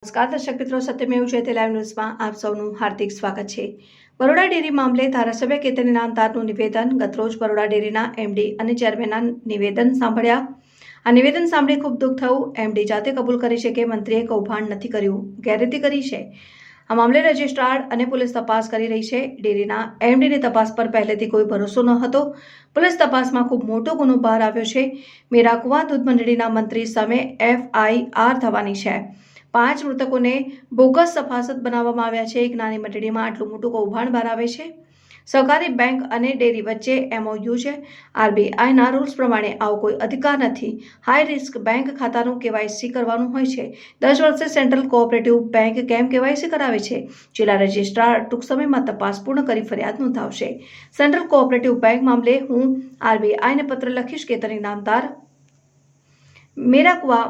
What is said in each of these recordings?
નમસ્કાર દર્શક મિત્રો, સત્યમેવ જયતે લાઈવ ન્યૂઝમાં આપ સૌનું હાર્દિક સ્વાગત છે। બરોડા ડેરી મામલે ધારાસભ્ય કેતન ઇનામદારનું નિવેદન। ગતરોજ બરોડા ડેરીના એમડી અને ચેરમેનના નિવેદન સાંભળ્યા। આ નિવેદન સાંભળી ખૂબ દુઃખ થયું। એમડી જાતે કબૂલ કરી છે કે મંત્રીએ કૌભાંડ નથી કર્યું, ગેરરીતિ કરી છે। આ મામલે રજિસ્ટ્રાર અને પોલીસ તપાસ કરી રહી છે। ડેરીના એમડીની તપાસ પર પહેલેથી કોઈ ભરોસો ન હતો। પોલીસ તપાસમાં ખૂબ મોટો ગુનો બહાર આવ્યો છે। મેરાકુવા દૂધ મંડળીના મંત્રી સામે FIR થવાની છે। 5 મૃતકોને બોગસ સફાસત બનાવવામાં આવ્યા છે। એક નાની મંડળીમાં આટલું મોટું કૌભાંડ બહાર આવે છે। સહકારી બેંક અને ડેરી વચ્ચે MOU છે। RBIના રૂલ્સ પ્રમાણે આવો કોઈ અધિકાર નથી। હાઈ રિસ્ક બેંક ખાતાનું KYC કરવાનું હોય છે। 10 વર્ષે સેન્ટ્રલ કોઓપરેટિવ બેંક કેમ KYC કરાવે છે? જિલ્લા રજિસ્ટ્રાર ટૂંક સમયમાં તપાસ પૂર્ણ કરી ફરિયાદ નોંધાવશે। સેન્ટ્રલ કોઓપરેટિવ બેંક મામલે હું RBIને પત્ર લખીશ। કેતન ઇનામદાર મેરાકુવા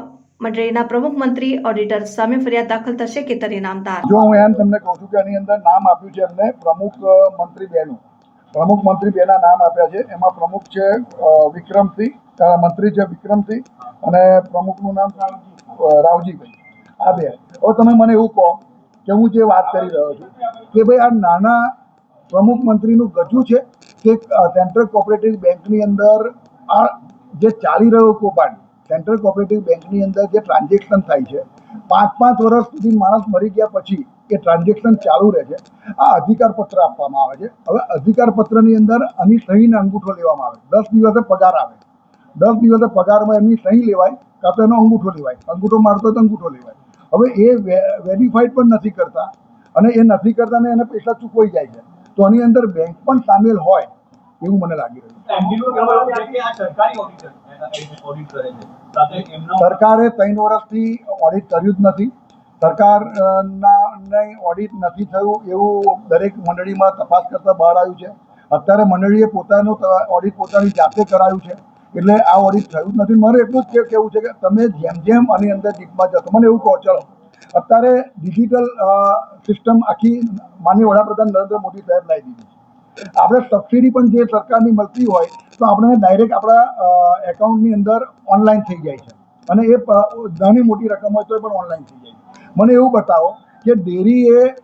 મંડળીના પ્રમુખ મંત્રી ઓડિટર સામે ફરિયાદ દાખલ થશે। કેતન ઇનામદાર જો હું એમ તમને કહું છું કે આની અંદર નામ આપ્યું છે એમને પ્રમુખ મંત્રી બેના નામ આપ્યા છે। એમાં પ્રમુખ છે વિક્રમસિંહ, મંત્રી છે વિક્રમસિંહ અને પ્રમુખનું નામ રાવજીભાઈ। આ બે। હવે તમે મને એવું કહો કે હું જે વાત કરી રહ્યો છું કે ભાઈ આ નાના પ્રમુખ મંત્રીનું ગજુ છે કે સેન્ટ્રલ કોઓપરેટિવ બેંકની અંદર આ જે ચાલી રહ્યો કૌભાંડ, સેન્ટ્રલ કોઓપરેટિવ બેંકની અંદર જે ટ્રાન્ઝેક્શન થાય છે 5-5 વર્ષ સુધી માણસ મરી ગયા પછી એ ટ્રાન્ઝેક્શન ચાલુ રહે છે। આ અધિકાર પત્ર આપવામાં આવે છે। હવે અધિકાર પત્રની અંદર આની સહીને અંગૂઠો લેવામાં આવે। 10 દિવસે પગાર આવે। 10 દિવસે પગારમાં એમની સહી લેવાય કાં તો એનો અંગૂઠો લેવાય। અંગૂઠો મારતો તો અંગૂઠો લેવાય। હવે એ વેરીફાઈડ પણ નથી કરતા અને એ નથી કરતા ને એને પૈસા ચૂકવાઈ જાય છે। તો આની અંદર બેંક પણ સામેલ હોય એવું મને લાગી રહ્યું છે। સરકારે 3 વર્ષથી ઓડિટ કર્યું જ નથી। સરકારના ઓડિટ નથી થયું એવું દરેક મંડળીમાં તપાસ કરતા બહાર આવ્યું છે। અત્યારે મંડળીએ પોતાનું ઓડિટ પોતાની જાતે કરાયું છે, એટલે આ ઓડિટ થયું જ નથી। મારે એટલું જ કહેવું છે કે તમે જેમ જેમ આની અંદર ડીપમાં જશો, મને એવું કહો ચલો અત્યારે ડિજિટલ સિસ્ટમ આખી માનનીય વડાપ્રધાન નરેન્દ્ર મોદી સાહેબ લાવી દીધી છે। આપણે સબસિડી પણ જે સરકારની મળતી હોય તો આપણે ડાયરેક્ટ આપણા એકાઉન્ટની અંદર ઓનલાઈન થઈ જાય છે અને એ નાની મોટી રકમ હોય તો પણ ઓનલાઈન થઈ જાય છે। મને એવું બતાવો કે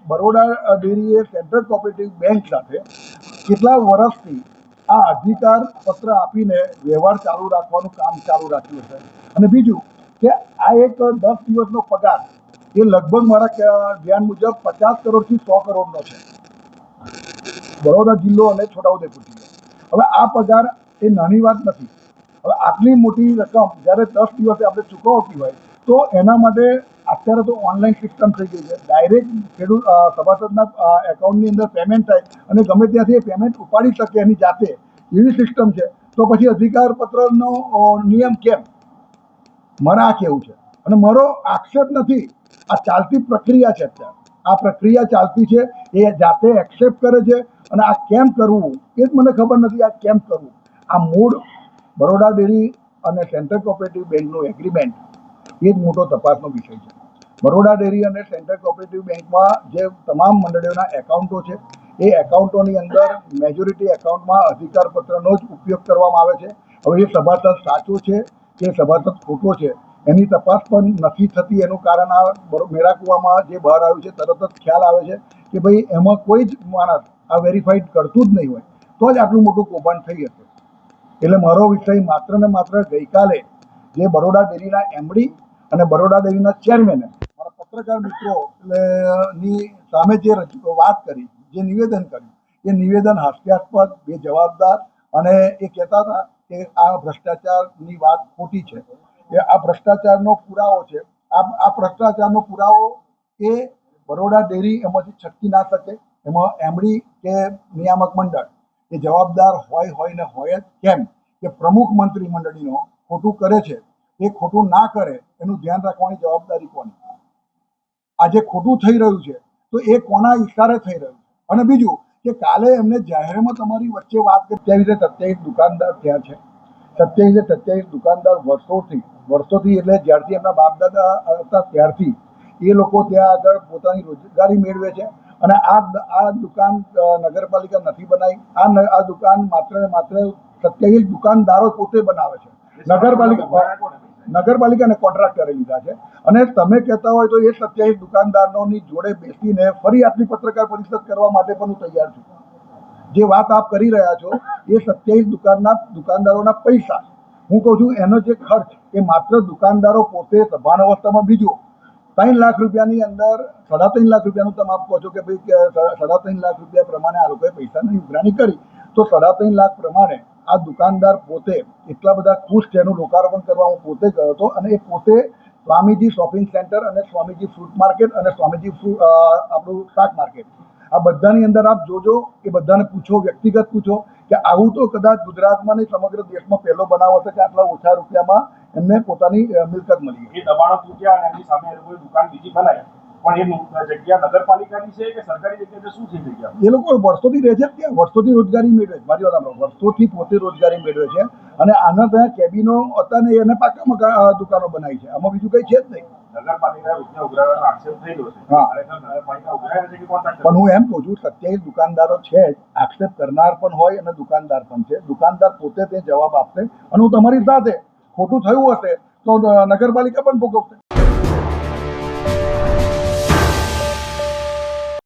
બરોડા ડેરીએ સેન્ટ્રલ કોઓપરેટિવ બેંક સાથે કેટલા વર્ષથી આ અધિકાર પત્ર આપીને વ્યવહાર ચાલુ રાખવાનું કામ ચાલુ રાખ્યું છે। અને બીજું કે આ એક 10 દિવસનો પગાર એ લગભગ મારા ધ્યાન મુજબ 50 કરોડથી 100 કરોડનો છે, બરોડા જિલ્લો અને છોટાઉદેપુર જિલ્લો। હવે આ પગાર એ નાની વાત નથી। હવે આટલી મોટી રકમ જ્યારે 10 દિવસે આપણે ચૂકવતી હોય તો એના માટે અત્યારે તો ઓનલાઈન સિસ્ટમ થઈ ગઈ છે। ડાયરેક્ટ ખેડૂત સભાસદના એકાઉન્ટની અંદર પેમેન્ટ થાય અને ગમે ત્યાંથી એ પેમેન્ટ ઉપાડી શકે એની જાતે, એવી સિસ્ટમ છે। તો પછી અધિકાર પત્રનો નિયમ કેમ? મારે આ કહેવું છે અને મારો આક્ષેપ નથી, આ ચાલતી પ્રક્રિયા છે। અત્યારે આ પ્રક્રિયા ચાલતી છે, એ જાતે એક્સેપ્ટ કરે છે અને આ કેમ કરવું એ જ મને ખબર નથી। આ કેમ કરવું? આ મૂળ બરોડા ડેરી અને સેન્ટ્રલ કોઓપરેટિવ બેંકનું એગ્રીમેન્ટ એ જ મોટો તપાસનો વિષય છે। બરોડા ડેરી અને સેન્ટ્રલ કોઓપરેટિવ બેંકમાં જે તમામ મંડળીઓના એકાઉન્ટો છે એ એકાઉન્ટોની અંદર મેજોરિટી એકાઉન્ટમાં અધિકાર પત્રનો જ ઉપયોગ કરવામાં આવે છે। હવે એ સભાસદ સાચો છે કે સભાસદ ખોટો છે એની તપાસ પણ નથી થતી। એનું કારણ આ મેરાકુવામાં જે બહાર આવ્યું છે તરત જ ખ્યાલ આવે છે કે ભાઈ એમાં કોઈ જ માણસ આ વેરીફાઈડ કરતું જ નહીં હોય તો જ આટલું મોટું કૌભાંડ થઈ હશે। એટલે મારો વિષય માત્ર ને માત્ર ગઈકાલે જે બરોડા ડેરીના એમડી અને બરોડા ડેરીના ચેરમેને મારા પત્રકાર મિત્રો ની સામે જે વાત કરી, જે નિવેદન કર્યું, એ નિવેદન હાસ્યાસ્પદ, બેજવાબદાર અને એ કહેતા હતા કે આ ભ્રષ્ટાચારની વાત ખોટી છે। એ આ ભ્રષ્ટાચારનો પુરાવો છે। આ ભ્રષ્ટાચારનો પુરાવો એ બરોડા ડેરી એમાંથી છટકી ના શકે। એમાં એમડી કે નિયામક મંડળ એ જવાબદાર હોય ને હોય જ કેમ કે પ્રમુખ મંત્રી મંડળીનો ખોટું કરે છે એ ખોટું ના કરે એનું ધ્યાન રાખવાની જવાબદારી કોની? આજે ખોટું થઈ રહ્યું છે તો એ કોના ઇશારે થઈ રહ્યું છે? અને બીજું કે કાલે એમને જાહેરમાં તમારી વચ્ચે વાત કરી 27 દુકાનદાર ત્યાં છે। 27 દુકાનદાર વર્ષોથી એટલે જ્યારથી એમના બાપ દાદા હતા ત્યારથી એ લોકો ત્યાં આગળ પોતાની રોજગારી મેળવે છે અને આ દુકાન નગરપાલિકા નથી બનાવી। આ દુકાન માત્ર ને માત્ર 27 દુકાનદારો પોતે બનાવે છે। નગરપાલિકા નગરપાલિકાને કોન્ટ્રાક્ટરે લીધા છે. અને તમે કહેતા હોય તો એ 27 દુકાનદારોની જોડે બેસીને ફરી આટલી પત્રકાર પરિષદ કરવા માટે પણ હું તૈયાર છું. જે વાત આપ કરી રહ્યા છો એ 27 દુકાનદારોના પૈસા, હું કહું છું એનો જે ખર્ચ એ માત્ર દુકાનદારો પોતે સભાન અવસ્થામાં, બીજું 3 લાખ રૂપિયાની અંદર 3.5 લાખ રૂપિયાનું તમે આપ કહો છો કે ભાઈ 3.5 લાખ રૂપિયા પ્રમાણે આ લોકોએ પૈસાની ઉઘરાણી કરી, તો 3.5 લાખ પ્રમાણે આ દુકાનદાર પોતે એટલા બધા ખુશ છે. એનું લોકાર્પણ કરવા હું પોતે ગયો હતો અને એ પોતે સ્વામીજી શોપિંગ સેન્ટર અને સ્વામીજી ફ્રૂટ માર્કેટ અને સ્વામીજી આપણું શાક માર્કેટ, આ બધાની અંદર આપ જોજો, એ બધાને પૂછો, વ્યક્તિગત પૂછો કે આવું તો કદાચ ગુજરાતમાં નહીં સમગ્ર દેશમાં પહેલો બનાવ હશે કે આટલા ઓછા રૂપિયામાં એમને પોતાની મિલકત મળી. એ દબાણો તૂટ્યા અને એમની સામે એ લોકોએ દુકાન બીજી બનાવી, પણ એ જગ્યા નગરપાલિકાની છે કે સરકારી જગ્યા છે, શું છે જગ્યા? એ લોકો વર્ષોથી રહે છે ત્યાં, વર્ષોથી રોજગારી મેળવે છે. મારી વાત સાંભળો, વર્ષોથી પોતે રોજગારી મેળવે છે અને આના ત્યાં કેબિનો હતા ને એને પાકા દુકાનો બનાવી છે. આમાં બીજું કઈ છે જ નહીં. નગરપાલિકા રૂપિયા ઉઘરાવવાનો આક્ષેપ થયેલો છે. હા. નગરપાલિકા ઉઘરાવે છે કે કોન્ટ્રાક્ટર? પણ હું એમ કહું છું 27 દુકાનદારો છે જ, આક્ષેપ કરનાર પણ હોય અને દુકાનદાર પણ છે. દુકાનદાર પોતે તે જવાબ આપશે અને હું તમારી સાથે, ખોટું થયું હશે તો નગરપાલિકા પણ ભોગવશે.